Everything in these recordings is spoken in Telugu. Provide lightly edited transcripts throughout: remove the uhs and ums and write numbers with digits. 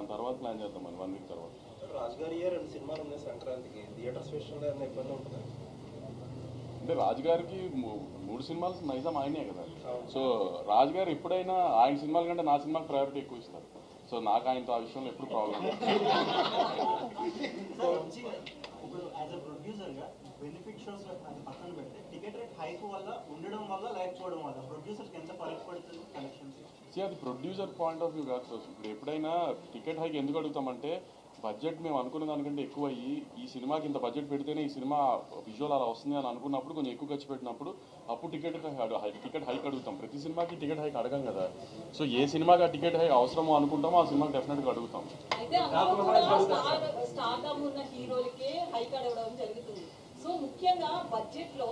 దాని తర్వాత ప్లాన్ చేద్దామని 1 వీక్ తర్వాత. రాజుగారి 2 సినిమాలు ఉన్నాయి సంక్రాంతికి, థియేటర్స్ విషయంలో ఏమైనా ఇబ్బంది ఉంటుందా? అంటే రాజుగారికి 3 సినిమాలు నైజాం ఆయనే కదా. సో రాజుగారు ఎప్పుడైనా ఆయన సినిమాల కంటే నా సినిమాకి ప్రయారిటీ ఎక్కువ ఇస్తారు. సో నాకు ఆయనతో ఆ విషయంలో ఎప్పుడు ప్రాబ్లం లేదు. ఇప్పుడు యాజ్ అ ప్రొడ్యూసర్గా బెనిఫిట్ షోస్ అది పక్కన పెడితే టికెట్ రేట్ హైక్ వల్ల ఉండడం వల్ల లేకపోవడం వల్ల ప్రొడ్యూసర్స్కి ఎంత ఫరక్ పడుతుంది కలెక్షన్స్? అది ప్రొడ్యూసర్ పాయింట్ ఆఫ్ వ్యూ కాదు. ఇప్పుడు ఎప్పుడైనా టికెట్ హైక్ ఎందుకు అడుగుతామంటే బడ్జెట్ మేము అనుకున్న దానికంటే ఎక్కువ అయ్యి ఈ సినిమాకి ఇంత బడ్జెట్ పెడితేనే ఈ సినిమా విజువల్ అలా వస్తుంది అని అనుకున్నప్పుడు కొంచెం ఎక్కువ ఖర్చు పెట్టినప్పుడు అప్పుడు టికెట్ హైక్ అడుగుతాం. ప్రతి సినిమాకి టికెట్ హైక్ అడగం కదా. సో ఏ సినిమాకి ఆ టికెట్ హైక్ అవసరమో అనుకుంటామో ఆ సినిమాకి డెఫినెట్గా అడుగుతాం. సో ముఖ్యంగా బడ్జెట్ లో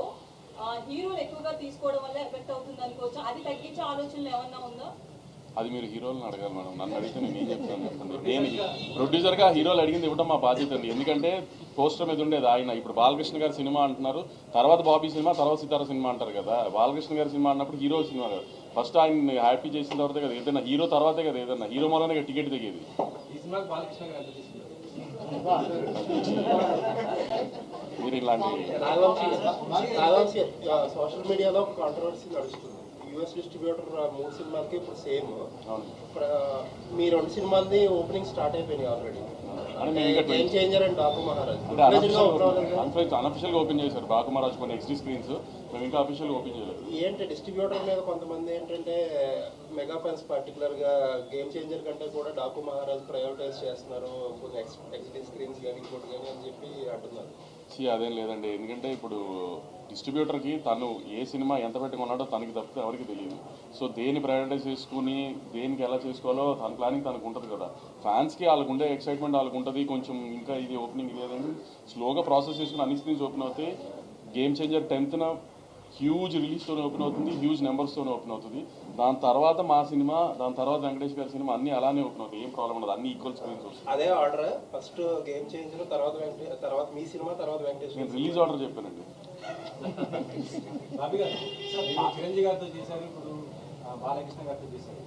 హీరోలు ఎక్కువగా తీసుకోవడం వల్ల ఎఫెక్ట్ అవుతుంది అనుకోవచ్చు. అది తగ్గించే ఆలోచనలు ఏమన్నా ఉందా? అది మీరు హీరోలను అడగాలి మేడం. నన్ను అడిగితే నేను ఏం చెప్తాను చెప్పండి. నేను ప్రొడ్యూసర్గా హీరోలు అడిగింది ఇవ్వడం మా బాధ్యత అండి. ఎందుకంటే పోస్టర్ మీద ఉండేది ఆయన. ఇప్పుడు బాలకృష్ణ గారి సినిమా అంటున్నారు, తర్వాత బాబీ సినిమా, తర్వాత సితారా సినిమా అంటారు కదా. బాలకృష్ణ గారి సినిమా అన్నప్పుడు హీరో సినిమా కదా. ఫస్ట్ ఆయన హ్యాపీ చేసిన తర్వాతే కదా ఏదైనా హీరో తర్వాతే కదా ఏదైనా హీరో మూలనే టికెట్ దిగేది. మీరు ఇలాంటి సోషల్ మీడియాలో కాంట్రవర్సీ నడుస్తుంది. యూఎస్ డిస్ట్రిబ్యూటర్ 3 సినిమాలకి ఇప్పుడు సేమ్. మీ 2 సినిమాలది ఓపెనింగ్ స్టార్ట్ అయిపోయినాయి already. Game Changer and Daaku Maharaj అన్అఫిషియల్గా ఓపెన్ చేశారు. బాకు మహారాజ్ కొన్ని ఎక్స్టీ స్క్రీన్స్, మేము ఇంకా అఫీషియల్గా ఓపెన్ చేయలేదు. ఏంటి డిస్ట్రిబ్యూటర్ మీద కొంతమంది ఏంటంటే మెగా ఫ్యాన్స్ పర్టికులర్గా గేమ్ చేంజర్ కంటే కూడా డాకు మహారాజ్ ప్రయారిటైజ్ చేస్తున్నారు, కొన్ని ఎక్స్టీ స్క్రీన్స్ కానీ ఇంకోటి కానీ అని చెప్పి అంటున్నారు. అదేం లేదండి. ఎందుకంటే ఇప్పుడు డిస్ట్రిబ్యూటర్కి తను ఏ సినిమా ఎంత పెట్టుకున్నాడో తనకి తప్పితే ఎవరికి తెలియదు. సో దేన్ని ప్రయారిటైజ్ చేసుకుని దేనికి ఎలా చేసుకోవాలో తన ప్లానింగ్ తనకు ఉంటుంది కదా. ఫ్యాన్స్కి వాళ్ళకు ఉండే ఎక్సైట్మెంట్ వాళ్ళకు ఉంటుంది. కొంచెం ఇంకా ఇది ఓపెనింగ్ లేదండి, స్లోగా ప్రాసెస్ చేసుకుని అన్ని స్క్రీన్స్ ఓపెన్ అవుతాయి. గేమ్ చేంజర్ 10th హ్యూజ్ రిలీజ్తోనే ఓపెన్ అవుతుంది, హ్యూజ్ నెంబర్స్తోనే ఓపెన్ అవుతుంది. దాని తర్వాత మా సినిమా, దాని తర్వాత వెంకటేష్ గారి సినిమా అన్నీ అలానే ఓపెన్ అవుతాయి. ఏం ప్రాబ్లం ఉండదు, అన్ని ఈక్వల్ స్క్రీన్స్ వస్తాయి. అదే ఆర్డర్ ఫస్ట్ గేమ్ చేంజర్, తర్వాత మీ సినిమా, తర్వాత వెంకటేష్. నేను రిలీజ్ ఆర్డర్ చెప్పానండి. చిరంజీవి గారితో చేశారు, ఇప్పుడు బాలకృష్ణ గారితో చేశారు.